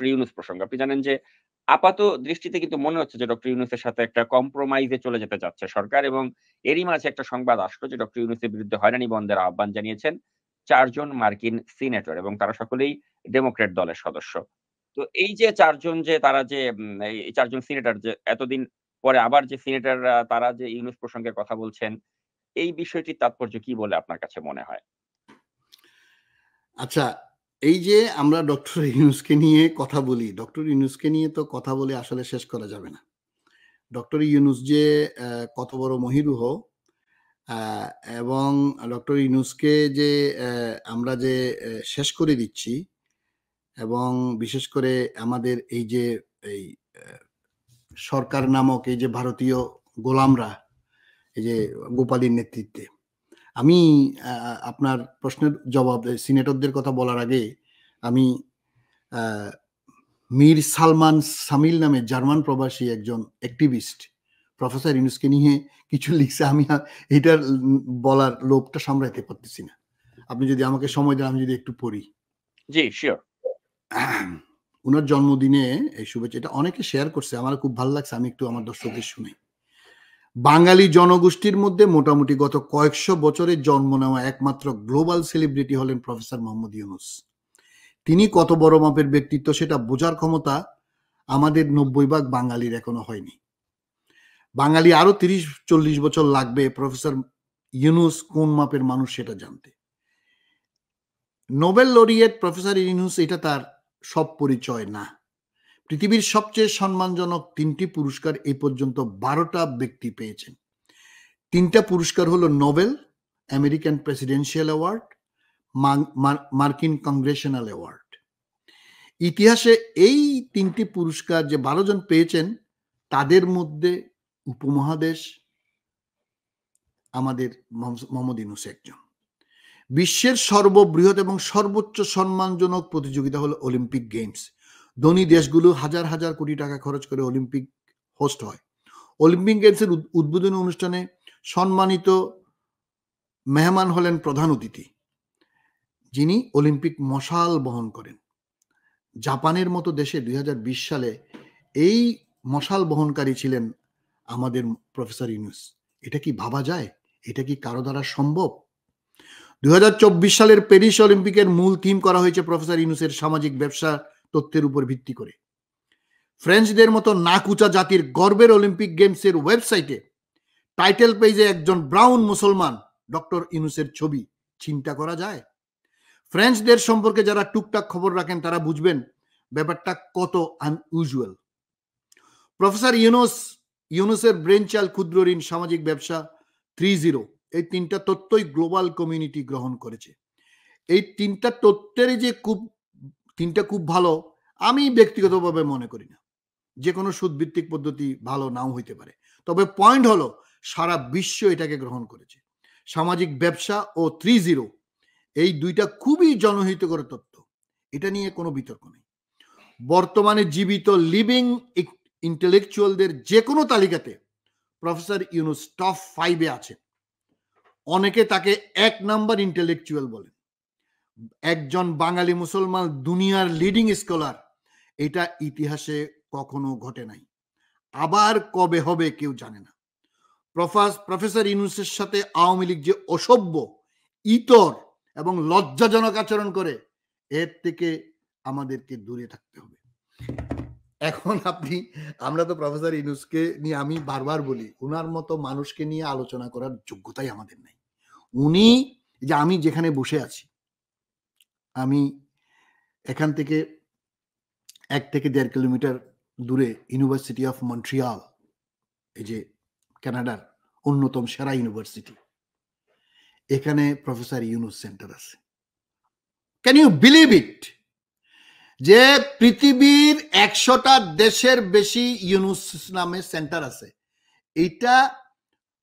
Doctor Yunus প্রসঙ্গ। আপনি জানেন যে আপাত দৃষ্টিতে কিন্তু মনে হচ্ছে যে ডক্টর ইউনূসের সাথে একটা কম্প্রোমাইজ এ চলে যেতে যাচ্ছে সরকার এবং এরই মাঝে একটা সংবাদ আসলো যে ডক্টর ইউনূসের বিরুদ্ধে হয়রানি বন্ধের আহ্বান জানিয়েছেন ৪ জন মার্কিন সিনেটর এবং তারা সকলেই ডেমোক্র্যাট দলের সদস্য। তো এই যে ৪ জন যে তারা যে এই ৪ জন সিনেটর যে এতদিন পরে আবার যে সিনেটররা তারা যে ইউনূস প্রসঙ্গে কথা বলছেন, এই বিষয়টির তাৎপর্য কি বলে আপনার কাছে মনে হয়? আচ্ছা, এই যে আমরা ডক্টর ইউনূসকে নিয়ে কথা বলি, ডক্টর ইউনূসকে নিয়ে তো কথা বলে আসলে শেষ করা যাবে না। ডক্টর ইউনূস যে কত বড় মহিরুহ আ এবং ডক্টর ইউনূসকে যে আমরা যে শেষ করে দিচ্ছি এবং বিশেষ করে আমাদের এই যে এই সরকার নামক এই যে ভারতীয় গোলামরা, এই যে গোপালীর নেতৃত্বে। আমি আপনার প্রশ্নের জবাব সিনেটরদের কথা বলার আগে আমি মীর সালমান সামিল নামে জার্মান প্রবাসী একজন অ্যাক্টিভিস্ট প্রফেসর ইউনূসকে নিয়ে কিছু লিখছে। আমি এটার বলার লোভটা সামলাইতে পারতেছি না। আপনি যদি আমাকে সময় দেন, আমি যদি একটু পড়ি। জি, সিওর। উনার জন্মদিনে এই শুভেচ্ছা, এটা অনেকে শেয়ার করছে, আমার খুব ভালো লাগছে। আমি একটু আমার দর্শকদের শুনাই। বাঙালি জনগোষ্ঠীর মধ্যে মোটামুটি গত কয়েকশো বছরের জন্ম নেওয়া একমাত্র গ্লোবাল সেলিব্রিটি হলেন প্রফেসর মোহাম্মদ ইউনূস। তিনি কত বড় মাপের ব্যক্তিত্ব সেটা বোঝার ক্ষমতা আমাদের ৯০ ভাগ বাঙালির এখনো হয়নি। বাঙালি আরো ৩০-৪০ বছর লাগবে প্রফেসর ইউনূস কোন মাপের মানুষ সেটা জানতে। নোবেল লরিয়েট প্রফেসর ইউনূস এটা তার সব পরিচয় না। পৃথিবীর সবচেয়ে সম্মানজনক ৩টি পুরস্কার এই পর্যন্ত ১২টা ব্যক্তি পেয়েছেন। ৩টা পুরস্কার হলো নোবেল, আমেরিকান প্রেসিডেন্সিয়াল অ্যাওয়ার্ড, মার্কিন কংগ্রেশনাল অ্যাওয়ার্ড। ইতিহাসে এই ৩টি পুরস্কার যে ১২ জন পেয়েছেন, তাদের মধ্যে উপমহাদেশ আমাদের মোহাম্মদ ইউনূস একজন। বিশ্বের সর্ববৃহৎ এবং সর্বোচ্চ সম্মানজনক প্রতিযোগিতা হলো অলিম্পিক গেমস। ধনী দেশগুলো হাজার হাজার কোটি টাকা খরচ করে অলিম্পিক হোস্ট হয়। অলিম্পিক গেমসের উদ্বোধনী অনুষ্ঠানে সম্মানিত মেহমান হলেন প্রধান অতিথি, যিনি অলিম্পিক মশাল বহন করেন। জাপানের মতো দেশে ২০২০ সালে এই মশাল বহনকারী ছিলেন আমাদের প্রফেসর ইউনূস। এটা কি ভাবা যায়? এটা কি কারো দ্বারা সম্ভব? ২০২৪ সালের প্যারিস অলিম্পিকের মূল থিম করা হয়েছে প্রফেসর ইউনূসের সামাজিক ব্যবসা তত্ত্বের উপর ভিত্তি করে। ফ্রেঞ্চদের মতো নাকুচা জাতির গর্বের অলিম্পিক গেমসের ওয়েবসাইটে টাইটেল পেজে একজন ব্রাউন মুসলমান ডক্টর ইউনূসের ছবি। চিন্তা করা যায়? ফ্রেঞ্চদের সম্পর্কে যারা টুকটাক খবর রাখেন তারা বুঝবেন ব্যাপারটা কত আনইউজুয়াল। প্রফেসর ইউনূসের ব্রেন চাইল্ড, ক্ষুদ্র ঋণ, সামাজিক ব্যবসা ৩.0, এই ৩টা তত্ত্বই গ্লোবাল কমিউনিটি গ্রহণ করেছে। এই ৩টা তত্ত্বের যে তিনটা খুব ভালো আমি ব্যক্তিগতভাবে মনে করি না। যে কোনো সুদভিত্তিক পদ্ধতি ভালো নাও হইতে পারে, তবে পয়েন্ট হলো সারা বিশ্ব এটাকে গ্রহণ করেছে। সামাজিক ব্যবসা ও ৩.0 এই দুইটা খুবই জনহিতকর তত্ত্ব, এটা নিয়ে কোনো বিতর্ক নেই। বর্তমানে জীবিত লিভিং ইন্টেলেকচুয়ালদের যে কোনো তালিকাতে প্রফেসর ইউনূস টপ 5-এ আছে। অনেকে তাকে ১ নাম্বার ইন্টেলেকচুয়াল বলেন। একজন বাঙালি মুসলমান দুনিয়ার লিডিং স্কলার, এটা ইতিহাসে কখনো ঘটে নাই, আবার কবে হবে কেউ জানে না। প্রফেসর ইউনূসের সাথে আওয়ামী লীগ যে অসভ্য, ইতর এবং লজ্জাজনক আচরণ করে, এর থেকে আমাদেরকে দূরে থাকতে হবে। এখন আমরা তো প্রফেসর ইউনূসকে নিয়ে আমি বারবার বলি, উনার মতো মানুষকে নিয়ে আলোচনা করার যোগ্যতাই আমাদের নাই। উনি যে আমি যেখানে বসে আছি, আমি এখান থেকে ১ থেকে ১.৫ কিলোমিটার দূরে ইউনিভার্সিটি অফ মন্ট্রিয়াল, এই যে কানাডার অন্যতম সেরা ইউনিভার্সিটি, এখানে প্রফেসর ইউনূস সেন্টার আছে। Can you believe it? যে পৃথিবীর ১০০টা দেশের বেশি ইউনূস নামে সেন্টার আছে। এইটা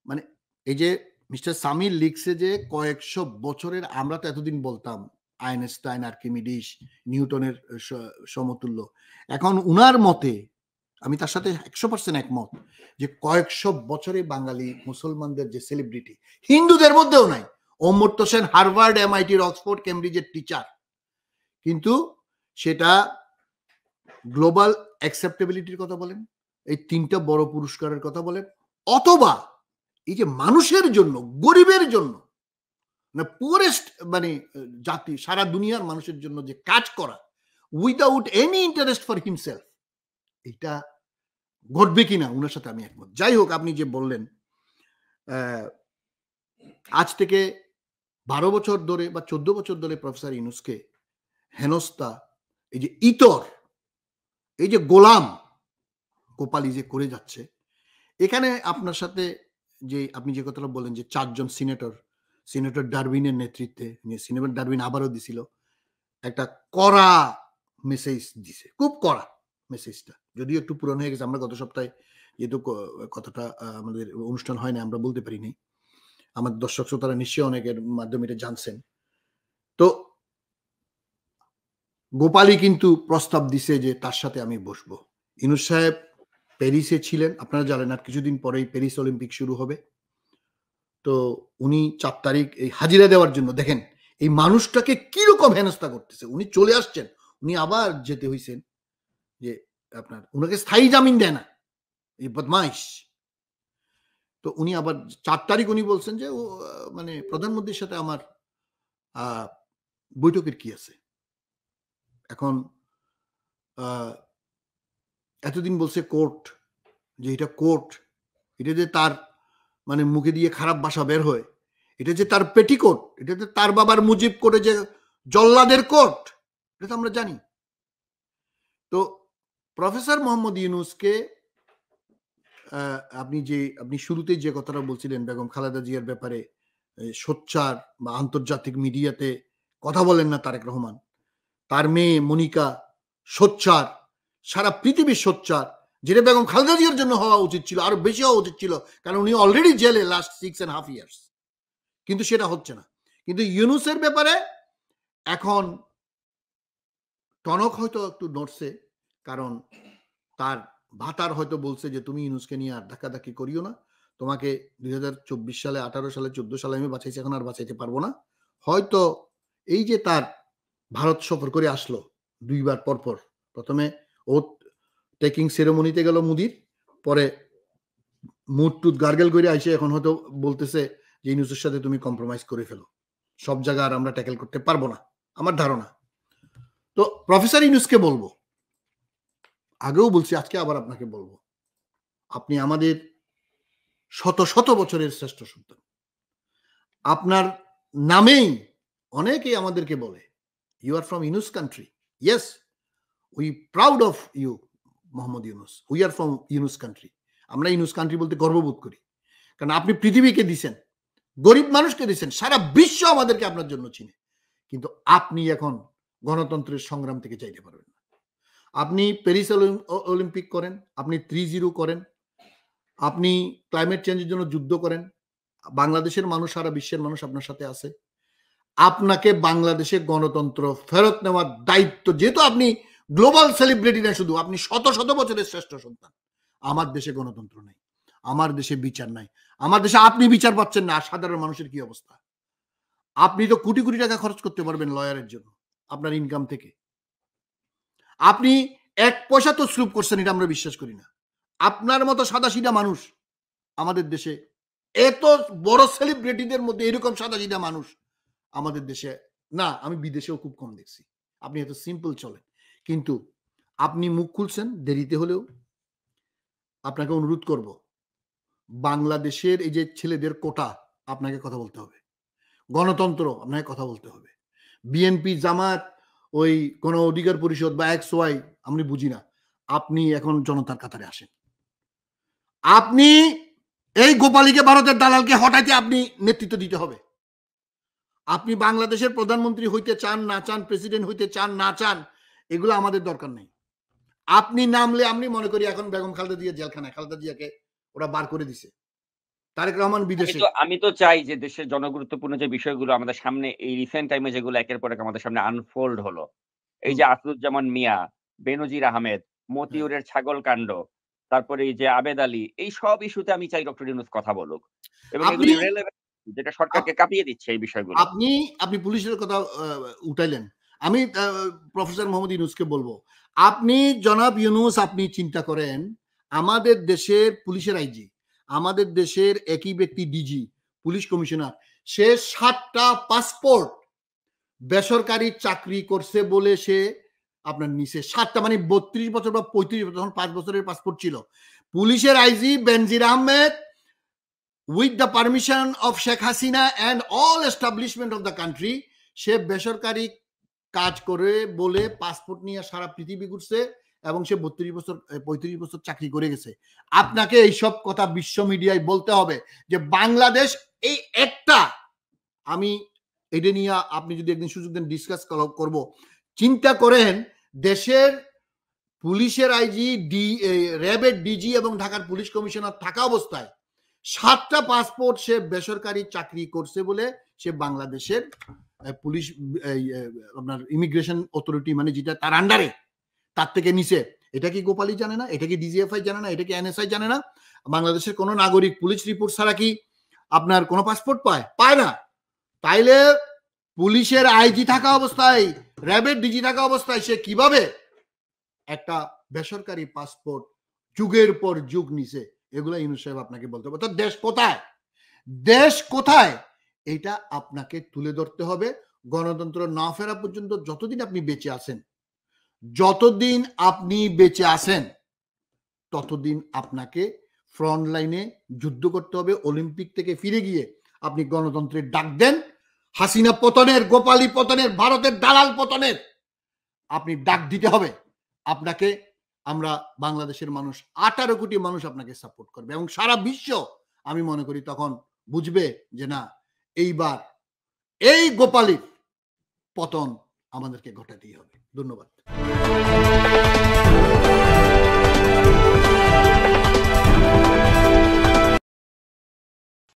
মানে এই যে মিস্টার সামিল লিখছে যে কয়েকশো বছরের, আমরা তো এতদিন বলতাম আইনস্টাইন, আর্কিমিডিস, নিউটনের সমতুল্য। এখন উনার মতে আমি তার সাথে ১০০% একমত যে কয়েকশো বছরে বাঙালি মুসলমানদের যে সেলিব্রিটি, হিন্দুদের মধ্যেও নাই। Amartya Sen Harvard, MIT, Oxford, কেমব্রিজের টিচার, কিন্তু সেটা গ্লোবাল অ্যাকসেপ্টেবিলিটির কথা বলেন, এই 3টা বড় পুরস্কারের কথা বলেন, অথবা এই যে মানুষের জন্য, গরিবের জন্য, না পুয়ারেস্ট মানে জাতি, সারা দুনিয়ার মানুষের জন্য যে কাজ করা without any interest for himself, এটা ঘটবে কিনা ওনার সাথে আমি একমত। যাই হোক, আপনি যে বললেন আজ থেকে 12 বছর ধরে বা 14 বছর ধরে প্রফেসর ইউনূসকে হেনস্থা, এই যে ইতর, এই যে গোলাম গোপালী যে করে যাচ্ছে, এখানে আপনার সাথে যে আপনি যে কথাটা বলেন যে 4 জন সিনেটর ডারউইনের নেতৃত্বে, সিনেটর ডারউইন আবারও দিছিল একটা কড়া মেসেজ দিছে, খুব কড়া মেসেজটা, যদিও একটু পুরনো হয়ে গেছে। আমরা গত সপ্তাহে যেহেতু কথাটা আমাদের অনুষ্ঠান হয় না, আমরা বলতে পারিনি, আমাদের দর্শক শ্রোতারা নিশ্চয়ই অনেকের মাধ্যমে এটা জানছেন। তো গোপালী কিন্তু প্রস্তাব দিছে যে তার সাথে আমি বসবো। ইউনূস সাহেব প্যারিসে ছিলেন, আপনারা জানেন আর কিছুদিন পরেই প্যারিস অলিম্পিক শুরু হবে। তো উনি 4 তারিখ এই হাজিরা দেওয়ার জন্য, দেখেন এই মানুষটাকে কিরকম হেনস্থা করতেছে, উনি চলে আসছেন, উনি আবার যেতে হইছেন যে আপনার উনাকে স্থায়ী জামিন দেয় না এই বদমাইশ। তো উনি আবার 4 তারিখ উনি বলছেন যে মানে প্রধানমন্ত্রীর সাথে আমার বৈঠকের কি আছে। এখন এতদিন বলছে কোর্ট, যে এটা কোর্ট, এটা যে তার মানে মুখে দিয়ে খারাপ ভাষা বের হয়, এটা যে তার পেটিকোট, এটা যে তার বাবার মুজিব করে যে জল্লাদের কোর্ট, এটা তো আমরা জানি। তো প্রফেসর মোহাম্মদ ইউনূসকে আপনি শুরুতে যে কথাটা বলছিলেন বেগম খালেদা জিয়ার ব্যাপারে সোচ্চার বা আন্তর্জাতিক মিডিয়াতে কথা বলেন না তারেক রহমান, তার মেয়ে মনিকা সোচ্চার, সারা পৃথিবীর সোচ্চার, যেটা বেগম খালেদা জিয়ার জন্য হওয়া উচিত ছিল, আরো বেশি হওয়া উচিত ছিল, কারণ উনি অলরেডি জেলে লাস্ট 6.5 years, কিন্তু সেটা হচ্ছে না। কিন্তু ইউনূসের ব্যাপারে এখন টনক হয়তো একটু নড়ছে, কারণ তার ভাতার হয়তো বলছে যে তুমি ইউনূসকে নিয়ে আর ধাক্কাধাক্কি করিও না, তোমাকে 2024 সালে, 18 সালে, 14 সালে আমি বাঁচাইছি, এখন আর বাঁচাইতে পারবো না। হয়তো এই যে তার ভারত সফর করে আসলো 2 বার পরপর, প্রথমে ওথ টেকিং সেরেমনিতে গেল মুদির, পরে মুড টুথ গার্গেল করে আইসে এখন হয়তো বলতেছে যে ইউনূসের সাথে তুমি কম্প্রোমাইজ করে ফেলো, সব জায়গা আর আমরা ট্যাকেল করতে পারবো না, আমার ধারণা। তো প্রফেসর ইউনূসকে বলবো, আগেও বলছি, আজকে আবার আপনাকে বলবো, আপনি আমাদের শত শত বছরের শ্রেষ্ঠ সন্তান। আপনার নামেই অনেকেই আমাদেরকে বলে you are from Yunus country. Yes, we proud of you Mohammad Yunus, we are from Yunus country. আমরা ইউনূস কান্ট্রি বলতে গর্ববোধ করি, কারণ আপনি পৃথিবীকে দিছেন, গরিব মানুষকে দিছেন, সারা বিশ্ব আমাদেরকে আপনার জন্য চিনে। কিন্তু আপনি এখন গণতন্ত্রের সংগ্রাম থেকে চাইতে পারবেন না। আপনি প্যারিস অলিম্পিক করেন, আপনি 3-0 করেন, আপনি ক্লাইমেট চেঞ্জের জন্য যুদ্ধ করেন, বাংলাদেশের মানুষ, সারা বিশ্বের মানুষ আপনার সাথে আছে। আপনাকে বাংলাদেশে গণতন্ত্র ফেরত নেওয়ার দায়িত্ব, যেহেতু আপনি গ্লোবাল সেলিব্রিটি না শুধু, আপনি শত শত বছরের শ্রেষ্ঠ সন্তান। আমার দেশে গণতন্ত্র নাই, আমার দেশে বিচার নাই, আমার দেশে আপনি বিচার পাচ্ছেন না, সাধারণ মানুষের কি অবস্থা। আপনি তো কোটি কোটি টাকা খরচ করতে পারবেন লয়ারের জন্য আপনার ইনকাম থেকে, আপনি 1 পয়সা তো স্লুপ করছেন, এটা আমরা বিশ্বাস করি না। আপনার মতো সাদাসিধা মানুষ আমাদের দেশে, এত বড় সেলিব্রিটিদের মধ্যে এরকম সাদাসিধা মানুষ আমাদের দেশে না, আমি বিদেশেও খুব কম দেখছি। আপনি এত সিম্পল চলেন, কিন্তু আপনি মুখ খুলছেন দেরিতে হলেও। আপনাকে অনুরোধ করব, বাংলাদেশের এই যে ছেলেদের কোটা, আপনাকে কথা বলতে হবে, গণতন্ত্র আপনাকে কথা বলতে হবে। বিএনপি, জামাত, ওই কোন অধিকার পরিষদ বা XY আমি বুঝি না, আপনি এখন জনতার কাতারে আসেন। আপনি এই গোপালীকে, ভারতের দালালকে হটাইতে আপনি নেতৃত্ব দিতে হবে। আপনি বাংলাদেশের প্রধানমন্ত্রী হইতে চান না চান, প্রেসিডেন্ট হইতে চান না চান, এগুলো আমাদের দরকার নেই। আপনি নামলে, আমি মনে করি এখন বেগম খালেদা জিয়া জেলখানায়, খালেদা জিয়াকে ওরা বার করে দিছে, তারেক রহমান বিদেশে। আমি তো চাই যে দেশের জনগুরুত্বপূর্ণ যে বিষয়গুলো আমাদের সামনে এই রিসেন্ট টাইমে যেগুলো একের পর এক আমাদের সামনে আনফোল্ড হলো, এই যে আসাদুজ্জামান মিয়া, বেনজির আহমেদ, মতিউরের ছাগল কাণ্ড, তারপরে এই যে আবেদ আলী, এই সব ইস্যুতে আমি চাই ডক্টর ইউনূস কথা বলুক, এবং এগুলি রেলেভেন্ট, যেটা সরকারকে কাঁপিয়ে দিচ্ছে এই বিষয়গুলো। আপনি পুলিশের কথা উঠাইলেন, আমি প্রফেসর মোহাম্মদ ইউনূসকে বলবো, আপনি জনাব ইউনূস, আপনি চিন্তা করেন আমাদের দেশের পুলিশের আইজি, আমাদের দেশের একই ব্যক্তি ডিজি, পুলিশ কমিশনার, সে 7টা পাসপোর্ট বেসরকারি চাকরি করছে বলে সে আপনার নিচে 7টা, মানে 32 বছর বা 35 বছর, তখন 5 বছরের পাসপোর্ট ছিল। পুলিশের IG Benazir Ahmed, with the permission of Sheikh Hasina and all establishment of the country, সে বেসরকারি কাজ করে বলে পাসপোর্ট নিয়ে সারা পৃথিবী ঘুরছে এবং সে 35 বছর চাকরি করে গেছে। আপনাকে এইসব কথা বিশ্ব মিডিয়ায় বলতে হবে যে বাংলাদেশ এই একটা, আমি এটা নিয়ে আপনি যদি একদিন সুযোগ দেন ডিসকাস করব। চিন্তা করেন দেশের পুলিশের আইজি, র্যাবের ডিজি এবং ঢাকার পুলিশ কমিশনার থাকা অবস্থায় 7টা পাসপোর্ট সে বেসরকারি চাকরি করছে বলে সে বাংলাদেশের পুলিশ আপনার ইমিগ্রেশন অথরিটি, মানে যেটা তার আন্ডারে, তার থেকে নিচে। এটা কি গোপালী জানে না? এটা কি ডিজিএফআই জানে না? এটা কি এনএসআই জানে না? বাংলাদেশের কোনো নাগরিক পুলিশ রিপোর্ট ছাড়া কি আপনার কোনো পাসপোর্ট পায়? পায় না। তাইলে পুলিশের আইজি থাকা অবস্থায়, র্যাবের ডিজি থাকা অবস্থায় সে কিভাবে একটা বেসরকারি পাসপোর্ট যুগের পর যুগ নিছে? এগুলা ইউনূস সাহেব আপনাকে বলতে হবে। তো দেশ কোথায়, দেশ কোথায়, এটা আপনাকে তুলে ধরতে হবে। গণতন্ত্র না ফেরা পর্যন্ত যতদিন আপনি বেঁচে আছেন, যতদিন আপনি বেঁচে আছেন ততদিন আপনাকে ফ্রন্ট লাইনে যুদ্ধ করতে হবে। অলিম্পিক থেকে ফিরে গিয়ে আপনি গণতন্ত্রের ডাক দেন। হাসিনা পতনের, গোপালী পতনের, ভারতের দালাল পতনের আপনি ডাক দিতে হবে। আপনাকে, আমরা বাংলাদেশের মানুষ, 18 কোটি মানুষ আপনাকে সাপোর্ট করবে এবং সারা বিশ্ব আমি মনে করি তখন বুঝবে যে না, এইবার এই গোপালীর পতন আমাদেরকে ঘটাতেই হবে। ধন্যবাদ।